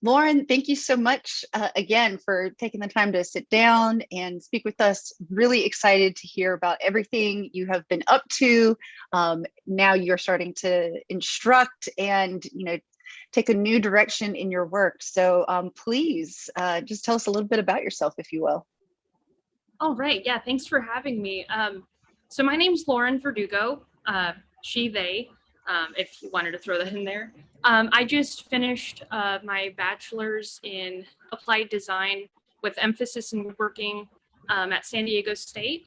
Lauren, thank you so much again for taking the time to sit down and speak with us. Really excited to hear about everything you have been up to. Now you're starting to instruct and take a new direction in your work. So please just tell us a little bit about yourself, if you will. All right. Yeah. Thanks for having me. So my name's Lauren Verdugo. She, they, if you wanted to throw that in there. I just finished my bachelor's in applied design with emphasis in woodworking at San Diego State.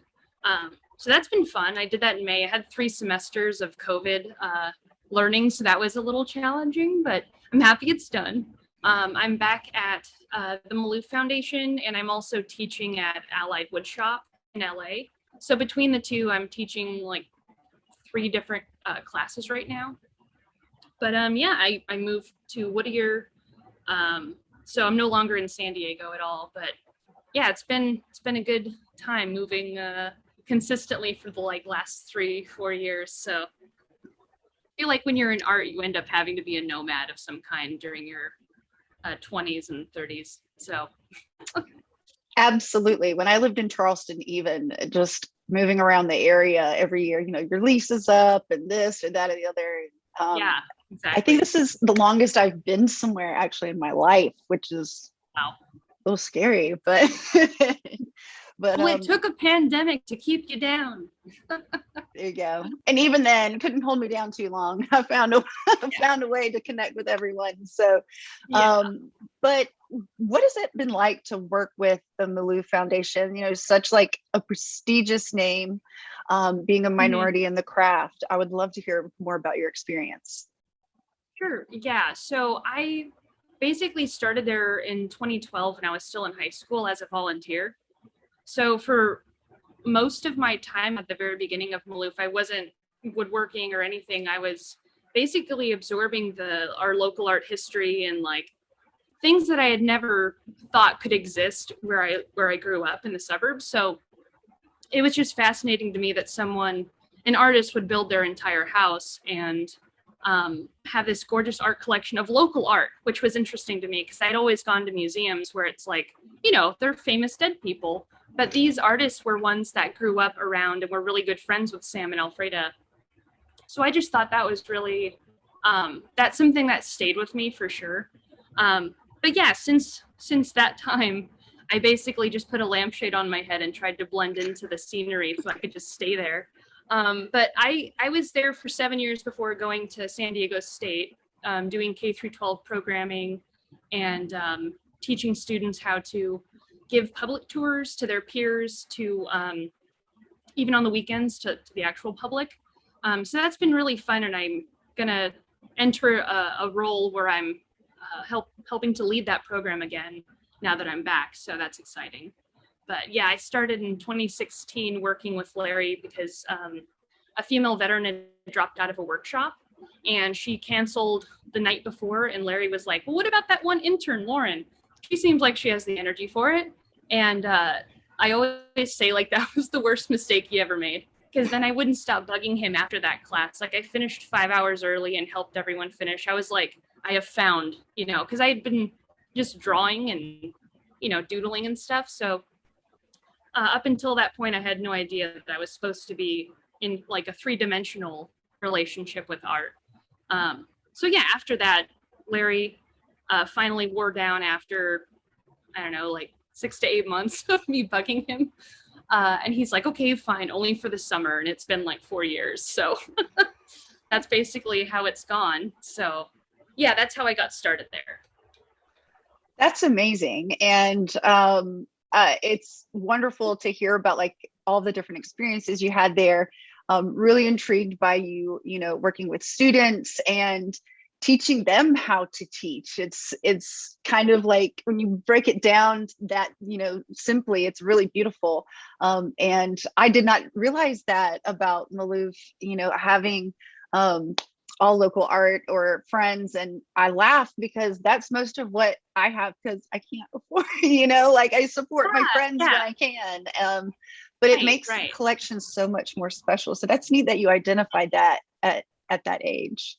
So that's been fun. I did that in May. I had 3 semesters of COVID learning, so that was a little challenging, but I'm happy it's done. I'm back at the Maloof Foundation, and I'm also teaching at Allied Woodshop in LA. So between the two, I'm teaching like 3 different classes right now. But yeah, I moved to Whittier, so I'm no longer in San Diego at all. But yeah, it's been a good time moving consistently for the last 3-4 years. So I feel like when you're in art, you end up having to be a nomad of some kind during your 20s and 30s. So Absolutely. When I lived in Charleston, even just moving around the area every year, your lease is up and this or that or the other. yeah, I exactly. think this is the longest I've been somewhere actually in my life, which is Wow. a little scary, but but Well, it took a pandemic to keep you down. there you go. And even then, couldn't hold me down too long. I found a found a way to connect with everyone. So, Yeah. but what has it been like to work with the Maloof Foundation? Such like a prestigious name, being a Mhm. minority in the craft. I would love to hear more about your experience. Sure. Yeah. So I basically started there in 2012 when I was still in high school as a volunteer. So for most of my time at the very beginning of Maloof, I wasn't woodworking or anything. I was basically absorbing our local art history and things that I had never thought could exist where I grew up in the suburbs. So it was just fascinating to me that an artist, would build their entire house and have this gorgeous art collection of local art, which was interesting to me because I'd always gone to museums where it's they're famous dead people. But these artists were ones that grew up around and were really good friends with Sam and Alfreda. So I just thought that was really, that's something that stayed with me for sure. But yeah, since that time, I basically just put a lampshade on my head and tried to blend into the scenery so I could just stay there. But I was there for 7 years before going to San Diego State, doing K-12 programming and teaching students how to give public tours to their peers, to even on the weekends to the actual public. So that's been really fun, and I'm gonna enter a role where I'm helping to lead that program again now that I'm back. So that's exciting. But yeah, I started in 2016 working with Larry because a female veteran had dropped out of a workshop and she canceled the night before. And Larry was like, well, what about that one intern, Lauren? She seems like she has the energy for it. And I always say that was the worst mistake he ever made, because then I wouldn't stop bugging him after that class. I finished 5 hours early and helped everyone finish. I was like, I have found, because I had been just drawing and, doodling and stuff. So up until that point, I had no idea that I was supposed to be in a 3-dimensional relationship with art. So yeah, after that, Larry finally wore down after, I don't know, 6 to 8 months of me bugging him. And he's like, okay, fine, only for the summer. And it's been 4 years. So that's basically how it's gone. So yeah, that's how I got started there. That's amazing. And it's wonderful to hear about all the different experiences you had there. Really intrigued by working with students and teaching them how to teach. It's kind of like when you break it down that, simply, it's really beautiful. And I did not realize that about Maloof, having all local art or friends. And I laugh because that's most of what I have, because I can't afford, I support my friends when I can. But it makes collections so much more special. So that's neat that you identified that at that age.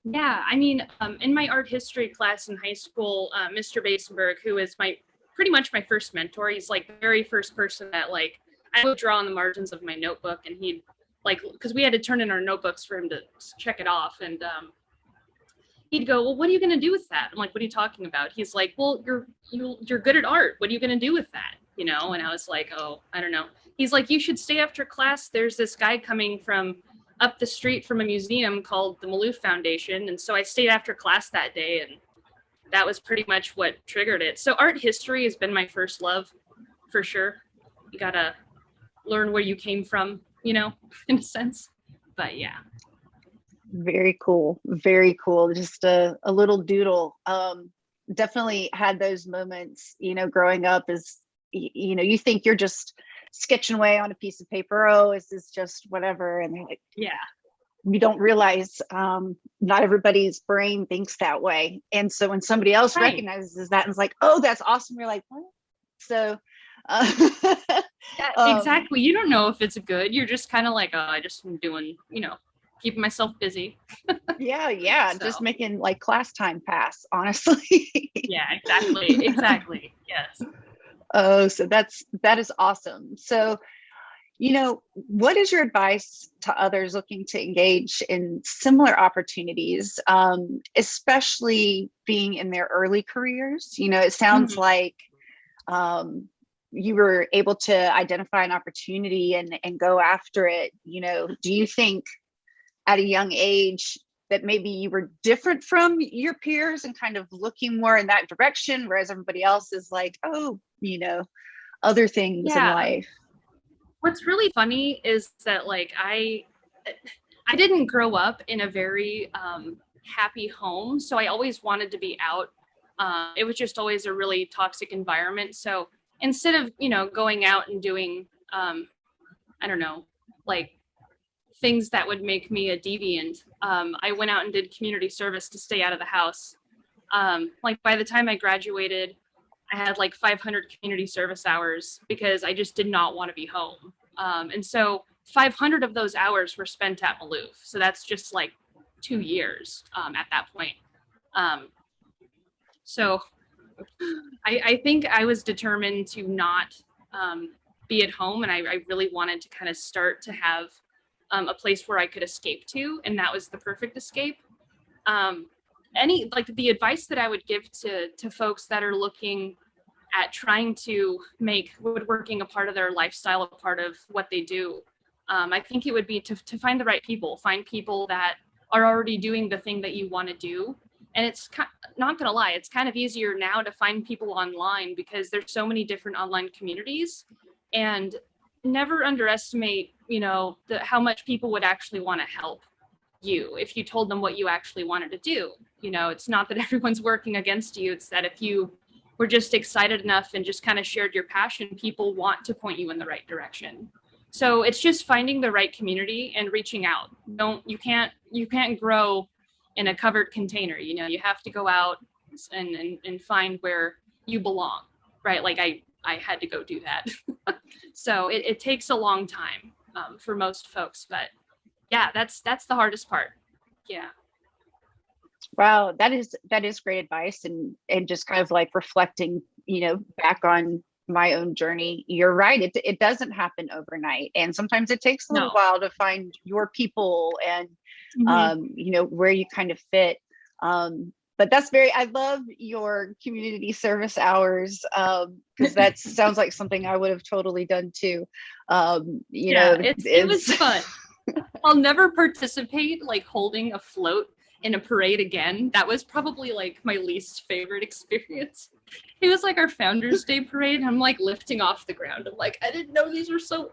Yeah, I mean, in my art history class in high school, Mr. Basenberg, who is my pretty much my first mentor, he's like the very first person that like I would draw on the margins of my notebook, and he'd like because we had to turn in our notebooks for him to check it off, and he'd go, "Well, what are you going to do with that?" I'm like, "What are you talking about?" He's like, "Well, you're good at art. What are you going to do with that?" You know, and I was like, "Oh, I don't know." He's like, "You should stay after class. There's this guy coming from up the street from a museum called the Maloof Foundation." And so I stayed after class that day, and that was pretty much what triggered it. So art history has been my first love for sure. You gotta learn where you came from, you know, in a sense. But yeah. Very cool. Very cool. Just a little doodle. Definitely had those moments, growing up as, you think you're just sketching away on a piece of paper. Oh, is this just whatever? And they're like, Yeah. you don't realize not everybody's brain thinks that way. And so when somebody else Right. recognizes that and is like, oh, that's awesome. You're like, what? So, Yeah, um, exactly. You don't know if it's good. You're just kind of like, oh, I just am doing, keeping myself busy. yeah, yeah. Just So, making like class time pass, honestly. yeah, exactly. Exactly. Yes. Oh, so that is awesome. So, what is your advice to others looking to engage in similar opportunities, especially being in their early careers? It sounds Mhm. like you were able to identify an opportunity and go after it. Do you think at a young age that maybe you were different from your peers and kind of looking more in that direction, whereas everybody else is like, oh, other things in Yeah. life? What's really funny is that like I didn't grow up in a very happy home, so I always wanted to be out. It was just always a really toxic environment. So instead of going out and doing I don't know, like things that would make me a deviant, I went out and did community service to stay out of the house. Like by the time I graduated, I had like 500 community service hours because I just did not want to be home. And so 500 of those hours were spent at Maloof. So that's just like 2 years at that point. Um, so I think I was determined to not um, be at home, and I really wanted to kind of start to have a place where I could escape to, and that was the perfect escape. Um, any like the advice that I would give to folks that are looking at trying to make woodworking a part of their lifestyle, a part of what they do, I think it would be to find the right people, find people that are already doing the thing that you want to do. And it's not going to lie, it's kind of easier now to find people online because there's so many different online communities. And never underestimate, how much people would actually want to help you if you told them what you actually wanted to do. It's not that everyone's working against you, it's that if you were just excited enough and just kind of shared your passion, people want to point you in the right direction. So it's just finding the right community and reaching out. You can't grow in a covered container. You have to go out and find where you belong, right? Like I had to go do that. So it takes a long time for most folks, but yeah, that's the hardest part. Yeah. Wow, that is great advice, and just kind of like reflecting, back on my own journey. You're right. It doesn't happen overnight, and sometimes it takes a little No. while to find your people and Mm-hmm. where you kind of fit. But I love your community service hours, because that sounds like something I would have totally done too. Yeah, it was Is fun. I'll never participate like holding a float in a parade again. That was probably like my least favorite experience. It was like our Founders Day parade. I'm like lifting off the ground. I'm like, I didn't know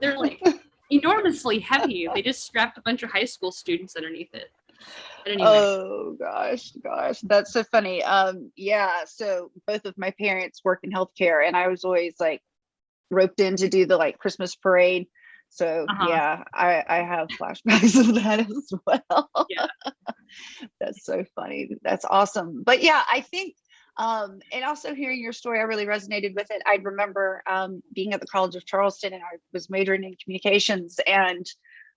they're like enormously heavy. They just strapped a bunch of high school students underneath it. But anyway. Oh gosh, that's so funny. Yeah, so both of my parents work in healthcare, and I was always like roped in to do the like Christmas parade. So Uh-huh. yeah, I have flashbacks of that as well. Yeah. That's so funny. That's awesome. But yeah, I think and also hearing your story, I really resonated with it. I remember being at the College of Charleston, and I was majoring in communications, and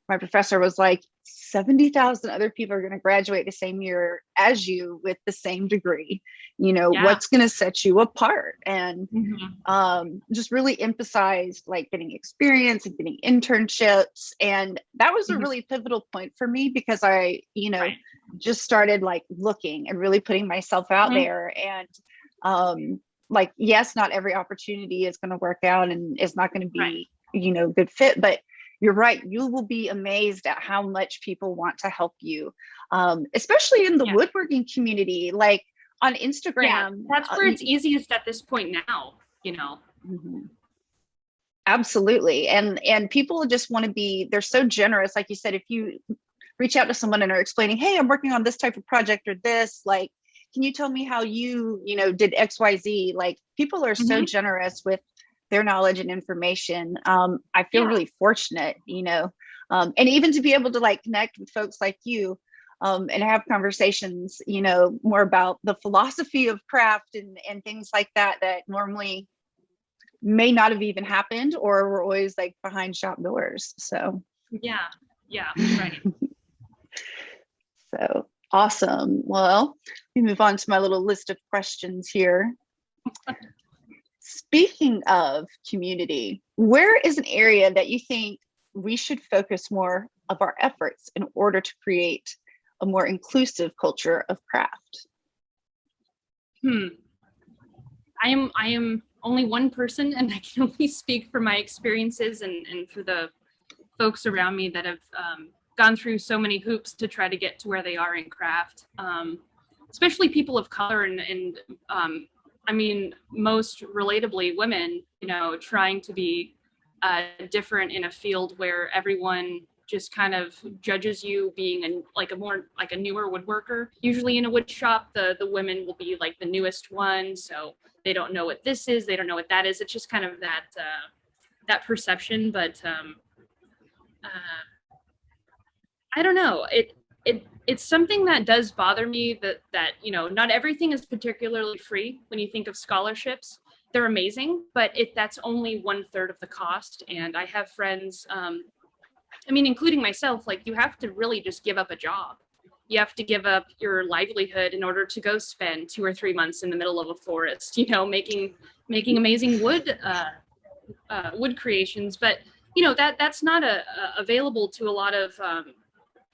my professor was like, 70,000 other people are going to graduate the same year as you with the same degree. You know, Yeah. what's going to set you apart? And Mhm. just really emphasized like getting experience and getting internships. And that was a Mhm. really pivotal point for me because I, Right. just started like looking and really putting myself out Mhm. there. And like, yes, not every opportunity is going to work out and is not going to Right. be, good fit, but you're right. You will be amazed at how much people want to help you, especially in the Yeah. woodworking community. Like on Yeah. Instagram, That's where it's easiest at this point now, you know. mhm. Absolutely. And people just want to be, they're so generous. Like you said, if you reach out to someone and are explaining, hey, I'm working on this type of project or this, like, can you tell me how did XYZ? Like people are so Mhm. generous with their knowledge and information. I feel Yeah. really fortunate, and even to be able to like connect with folks like you, and have conversations, more about the philosophy of craft and things like that, that normally may not have even happened or we're always like behind shop doors. So Yeah. Yeah. Right. so awesome. Well, we move on to my little list of questions here. Speaking of community, where is an area that you think we should focus more of our efforts in order to create a more inclusive culture of craft? Hmm. I am only one person, and I can only speak for my experiences and for the folks around me that have gone through so many hoops to try to get to where they are in craft. Especially people of color and I mean, most relatably women, trying to be different in a field where everyone just kind of judges you being a newer woodworker. Usually in a wood shop, the women will be like the newest one, so they don't know what this is, they don't know what that is. It's just kind of that perception, but uh, I don't know. It's something that does bother me that not everything is particularly free when you think of scholarships. They're amazing, but that's only 1/3 of the cost. And I have friends, I mean, including myself, like you have to really just give up a job. You have to give up your livelihood in order to go spend 2 or 3 months in the middle of a forest, making amazing wood creations. But that's not available to a lot of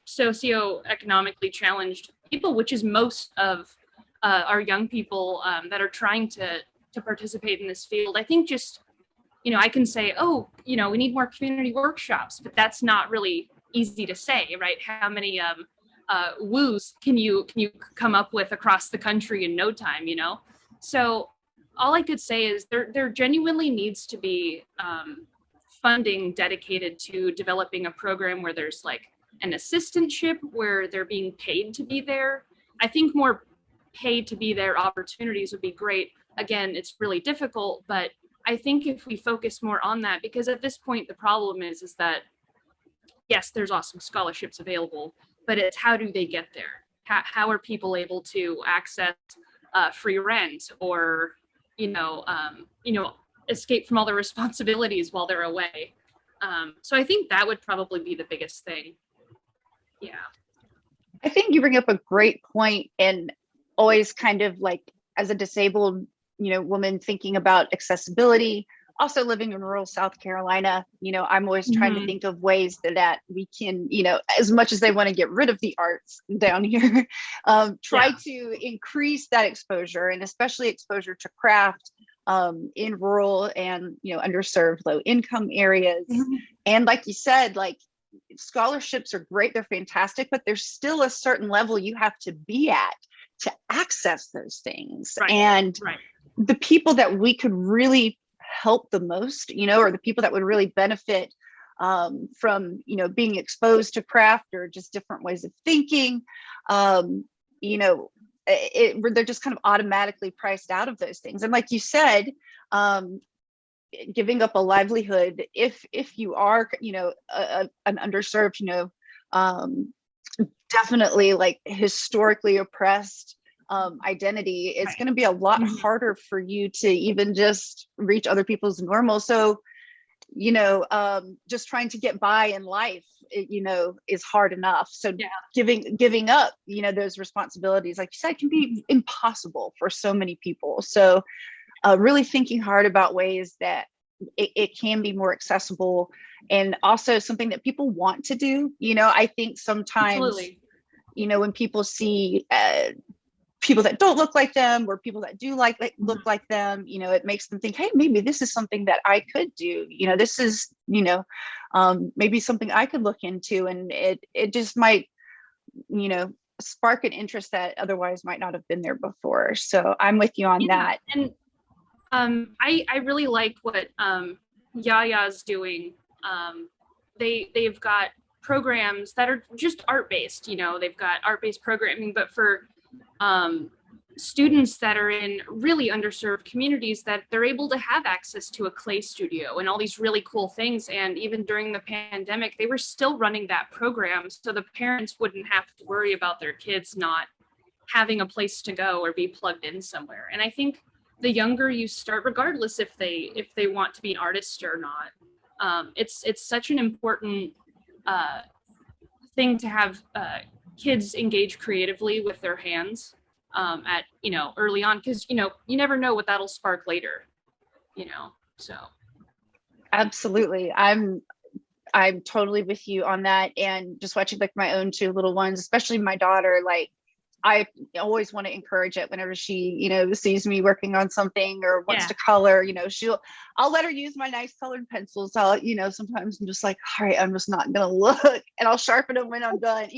socioeconomically challenged people, which is most of our young people that are trying to participate in this field. I think just I can say, oh, we need more community workshops, but that's not really easy to say, right? How many woos can you come up with across the country in no time, So all I could say is there genuinely needs to be funding dedicated to developing a program where there's like an assistantship where they're being paid to be there. I think more paid to be there opportunities would be great. Again, it's really difficult, but I think if we focus more on that, because at this point the problem is that yes, there's awesome scholarships available, but it's how do they get there? How are people able to access free rent or escape from all the responsibilities while they're away? So I think that would probably be the biggest thing. Yeah. I think you bring up a great point, and always kind of like as a disabled, woman thinking about accessibility, also living in rural South Carolina, I'm always trying to Mm-hmm. think of ways that we can, as much as they want to get rid of the arts down here, try Yeah. to increase that exposure and especially exposure to craft in rural and, underserved low income areas. Mm-hmm. And like you said, like scholarships are great, they're fantastic, but there's still a certain level you have to be at to access those things. Right. And Right. the people that we could really help the most, or the people that would really benefit from, being exposed to craft or just different ways of thinking, you know, they're just kind of automatically priced out of those things. And like you said, um, giving up a livelihood if you are an underserved um definitely like historically oppressed identity, it's Right. going to be a lot Mm-hmm. harder for you to even just reach other people's normal. So just trying to get by in life is hard enough. So Yeah, giving up, those responsibilities, like you said, can be impossible for so many people. So really thinking hard about ways that it can be more accessible, and also something that people want to do. I think sometimes, absolutely. when people see people that don't look like them, or people that do look Mhm. like them, it makes them think, hey, maybe this is something that I could do. This is, maybe something I could look into, and it just might, you know spark an interest that otherwise might not have been there before. So I'm with you on Yeah, that. and I really like what Yaya's doing. They've got programs that are just art based. They've got art based programming, but for um, students that are in really underserved communities, that they're able to have access to a clay studio and all these really cool things. And even during the pandemic, they were still running that program, so the parents wouldn't have to worry about their kids not having a place to go or be plugged in somewhere. And I think the younger you start, regardless if they want to be an artist or not, it's such an important uh, thing to have kids engage creatively with their hands at early on, because you never know what that'll spark later. So Absolutely. I'm totally with you on that. And just watching like my own two little ones, especially my daughter, like I always want to encourage it whenever she, sees me working on something or wants yeah, to color, I'll let her use my nice colored pencils. Sometimes I'm just like, all right, I'm just not going to look, and I'll sharpen them when I'm done,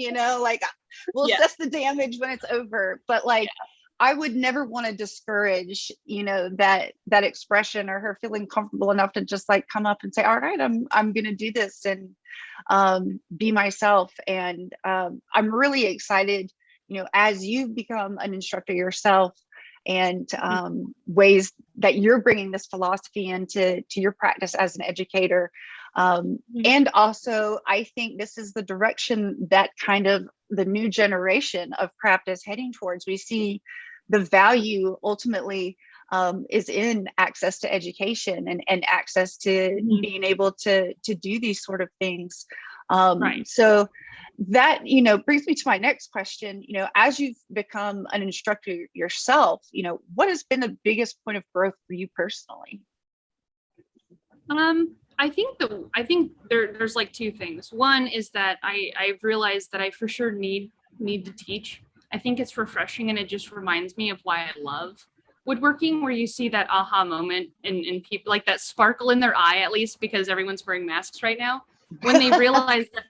like we'll yeah, assess the damage when it's over. But like, I would never want to discourage, that expression, or her feeling comfortable enough to just like come up and say, all right, I'm going to do this, and be myself. And I'm really excited, as you become an instructor yourself, and ways that you're bringing this philosophy into your practice as an educator. And also, I think this is the direction that kind of the new generation of craft is heading towards. We see the value ultimately is in access to education, and access to mm-hmm. being able to do these sort of things. Right. So that brings me to my next question. As you've become an instructor yourself, what has been the biggest point of growth for you personally? I think there's like two things. One is that I've realized that I for sure need to teach. I think it's refreshing, and it just reminds me of why I love woodworking, where you see that aha moment in people, like that sparkle in their eye, at least because everyone's wearing masks right now, when they realize that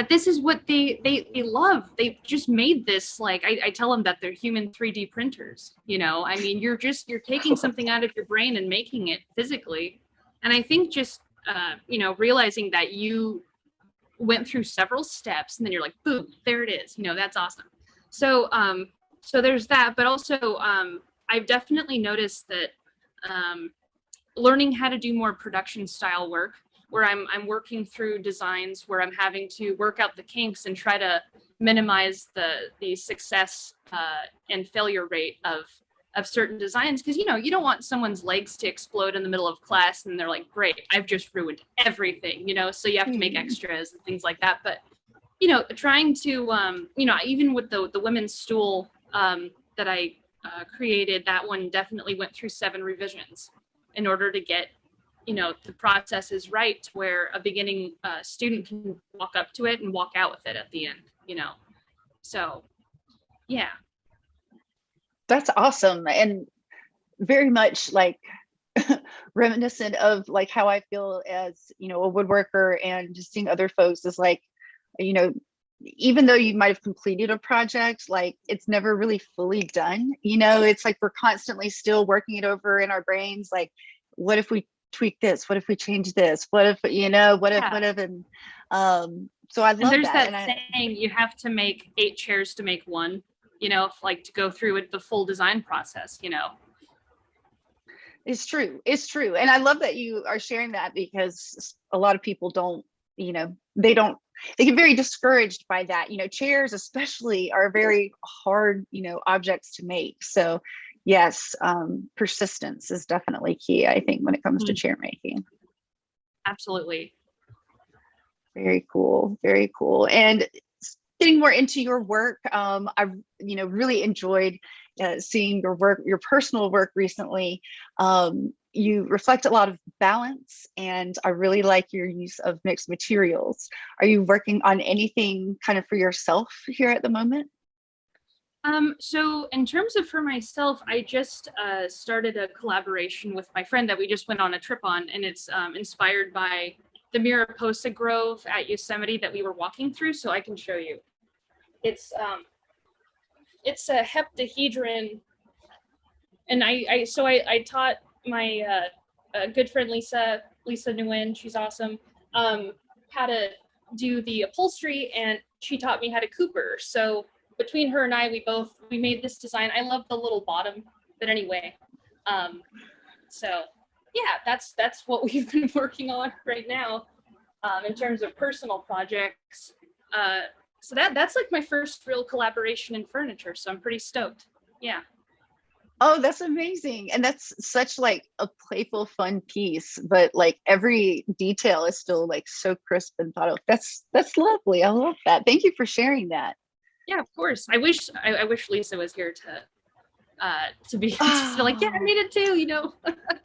this is what they love. They just made this. Like I tell them that they're human 3D printers. I mean, you're taking something out of your brain and making it physically. And I think just realizing that you went through several steps, and then you're like, boom, there it is. That's awesome. So there's that, but also I've definitely noticed that learning how to do more production style work, where I'm working through designs where I'm having to work out the kinks and try to minimize the success and failure rate of certain designs, because you don't want someone's legs to explode in the middle of class and they're like, great, I've just ruined everything. So you have to make extras and things like that. But trying to even with the women's stool that I created, that one definitely went through 7 revisions in order to get the process is right, where a beginning student can walk up to it and walk out with it at the end. So yeah. That's awesome, and very much like reminiscent of like how I feel as a woodworker, and just seeing other folks is like, you know even though you might have completed a project, like it's never really fully done. It's like we're constantly still working it over in our brains, like, what if we tweak this, what if we change this, what if, what Yeah. if. And so I And love there's that. that And I saying, you have to make 8 chairs to make one, like to go through it, the full design process. It's true, and I love that you are sharing that, because a lot of people don't, they don't, they get very discouraged by that. Chairs especially are very hard, objects to make. So yes, persistence is definitely key, I think, when it comes to Mm-hmm. chair making. Absolutely. Very cool. Very cool. And getting more into your work, I've really enjoyed seeing your work, your personal work recently. You reflect a lot of balance, and I really like your use of mixed materials. Are you working on anything kind of for yourself here at the moment? So in terms of for myself, I just started a collaboration with my friend that we just went on a trip on, and it's inspired by the Mariposa Grove at Yosemite that we were walking through. So I can show you. It's um, it's a heptahedron, and I taught my good friend Lisa Nguyen, she's awesome, how to do the upholstery, and she taught me how to cooper. So between her and I, we made this design. I love the little bottom, but anyway, um, so yeah, that's what we've been working on right now, in terms of personal projects. So that's like my first real collaboration in furniture. So I'm pretty stoked. Yeah. Oh, that's amazing. And that's such like a playful, fun piece, but like every detail is still like so crisp and thought of. That's lovely. I love that. Thank you for sharing that. Yeah, of course. I wish Lisa was here to be just like, yeah, I Oh, made it too, you know.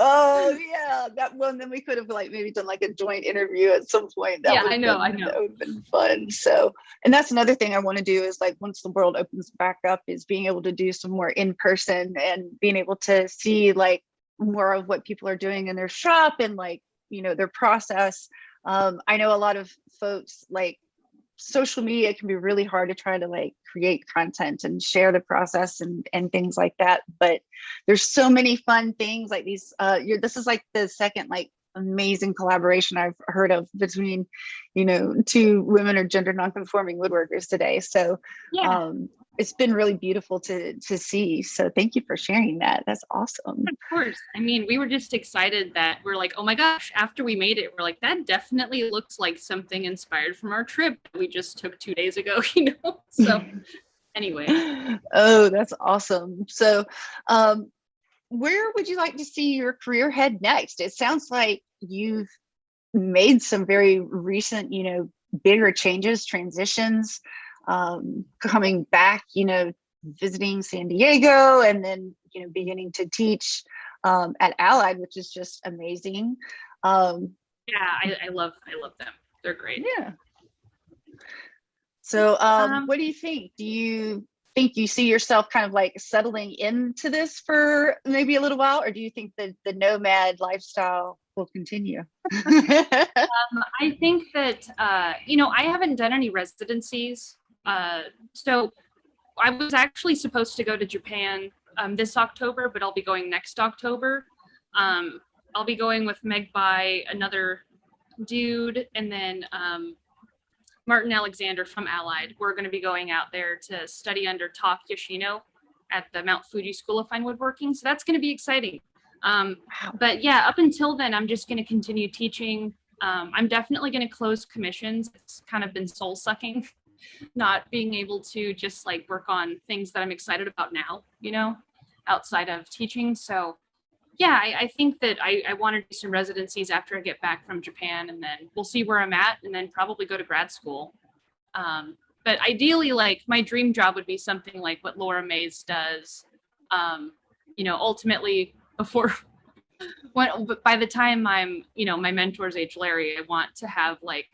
oh yeah. That one, then we could have like maybe done like a joint interview at some point. Yeah, I know, I That know. would have been fun. So, and that's another thing I want to do is like once the world opens back up is being able to do some more in person and being able to see like more of what people are doing in their shop and like, their process. I know a lot of folks like social media can be really hard to try to like create content and share the process and things like that, but there's so many fun things like these this is like the second like amazing collaboration I've heard of between two women or gender nonconforming woodworkers today. So Yeah, um it's been really beautiful to see, so thank you for sharing that. That's awesome. of course. I mean, we were just excited that we're like, oh my gosh, after we made it, we're like, that definitely looks like something inspired from our trip we just took 2 days ago, you know? So anyway. Oh, that's awesome. So where would you like to see your career head next? It sounds like you've made some very recent, bigger changes, transitions, coming back, visiting San Diego, and then, beginning to teach at Allied, which is just amazing. Um, Yeah, I love them. They're great. yeah. So, Um, what do you think? Do you think you see yourself kind of like settling into this for maybe a little while, or do you think that the nomad lifestyle will continue? I think that I haven't done any residencies. So I was actually supposed to go to Japan this October, but I'll be going next October. Um, I'll be going with Meg by another dude, and then Martin Alexander from Allied. We're going to be going out there to study under Tak Yoshino at the Mount Fuji School of Fine Woodworking. So that's going to be exciting. Wow. But yeah, up until then, I'm just going to continue teaching. I'm definitely going to close commissions. It's kind of been soul sucking, not being able to just like work on things that I'm excited about now, outside of teaching. So yeah, I think that I want to do some residencies after I get back from Japan, and then we'll see where I'm at, and then probably go to grad school. But ideally, like my dream job would be something like what Laura Mays does. Ultimately, before by the time I'm, my mentor's age, Larry, I want to have like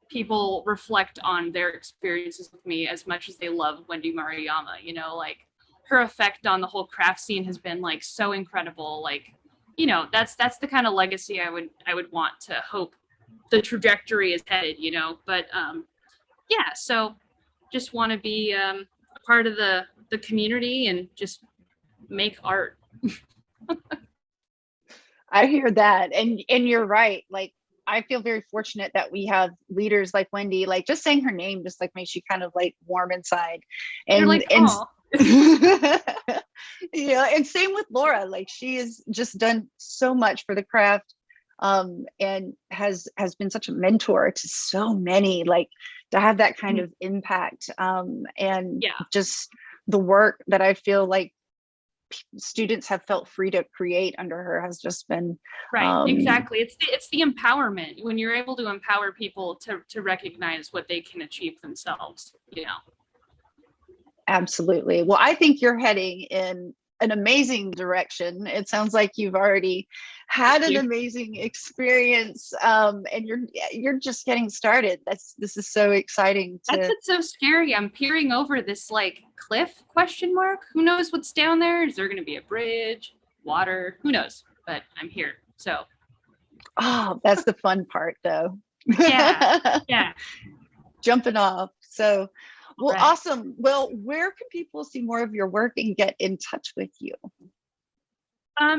people reflect on their experiences with me as much as they love Wendy Maruyama. Like her effect on the whole craft scene has been like so incredible. Like, that's the kind of legacy I would want to hope the trajectory is headed. But yeah, so just want to be a part of the community and just make art. I hear that. And you're right. Like I feel very fortunate that we have leaders like Wendy. Like just saying her name just like makes you kind of like warm inside. You're And like, oh, yeah, and same with Laura. Like she has just done so much for the craft, and has been such a mentor to so many, like to have that kind of impact, and yeah, just the work that I feel like students have felt free to create under her has just been Right, um, exactly. It's the empowerment when you're able to empower people to recognize what they can achieve themselves, you know. absolutely. Well, I think you're heading in an amazing direction. It sounds like you've already Thank had an you. amazing experience, and you're just getting started. This is so exciting That's to. what's so scary. I'm peering over this like cliff question mark. Who knows what's down there? Is there going to be a bridge, water? Who knows? But I'm here. So, Oh, that's the fun part, though. yeah. Yeah. Jumping off. So, well, Right. awesome. Well, where can people see more of your work and get in touch with you?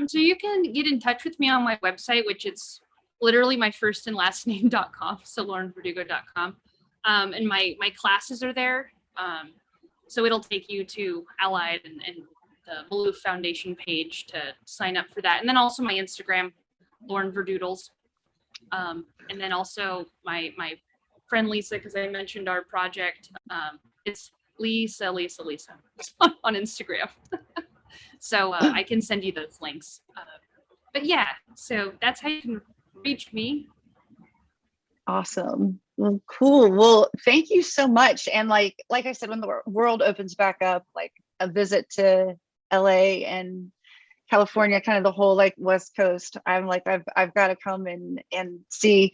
So you can get in touch with me on my website, which is literally my first and last name.com, so laurenverdugo.com. And my classes are there. So it'll take you to Allied and the Blue Foundation page to sign up for that. And then also my Instagram, Lauren Verdoodles. And then also my friend Lisa, because I mentioned our project. It's Lisa on Instagram. So I can send you those links. But yeah, so that's how you can reach me. Awesome. Well, cool. Well, thank you so much. And like I said, when the world opens back up, like a visit to LA and California, kind of the whole like West Coast, I'm like I've got to come and see.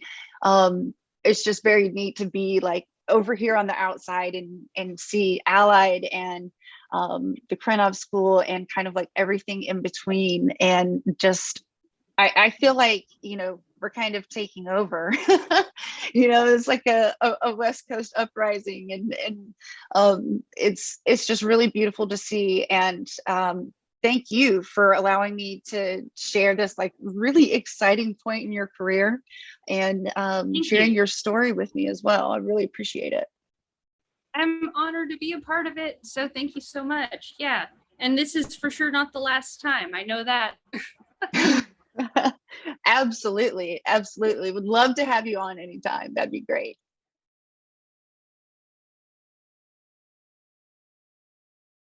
It's just very neat to be like over here on the outside and see Allied and the Krenov School and kind of like everything in between. And just I feel like, we're kind of taking over. It's like a West Coast uprising, and it's just really beautiful to see. And thank you for allowing me to share this like really exciting point in your career, and Thank sharing you. your story with me as well. I really appreciate it. I'm honored to be a part of it. So thank you so much. Yeah. And this is for sure not the last time. I know that. Absolutely, absolutely. Would love to have you on anytime. That'd be great.